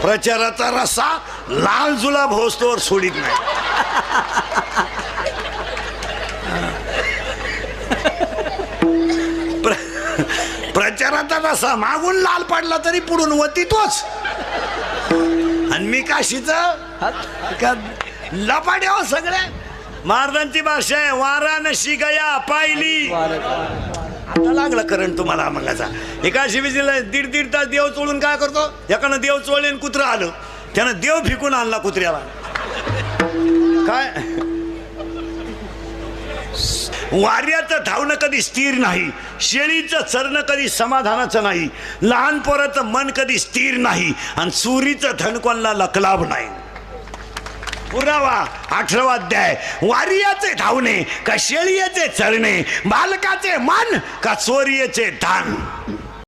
प्रचाराचा रस्सा लाल जुलाब होस्तोवर सोडित नाही. प्रचाराचा रस्सा मागून लाल पडला तरी पुढून वती तोच. आणि मी काशीच लपाड्यावर सगळे महाराजांची भाषा आहे. वारा नशी गया पाहिली. आता लागला करंट तुम्हाला मगाचा. एका शिवीजीला दीड तास देव चोळून काय करतो. एकानं देव चोळले आणि कुत्रं आलं, त्यानं देव फिकून आणला कुत्र्याला. काय वाऱ्याचं धावणं कधी स्थिर नाही, शेळीचं चरणं कधी समाधानाचं नाही, लहान पोराचं मन कधी स्थिर नाही, आणि चोरीचं धन कोणाला लकलाभ नाही. पुरावा 18वा अध्याय. वारियाचे धावणे का शेळीचे चरणे, बालकाचे मन का चोरीचे धान.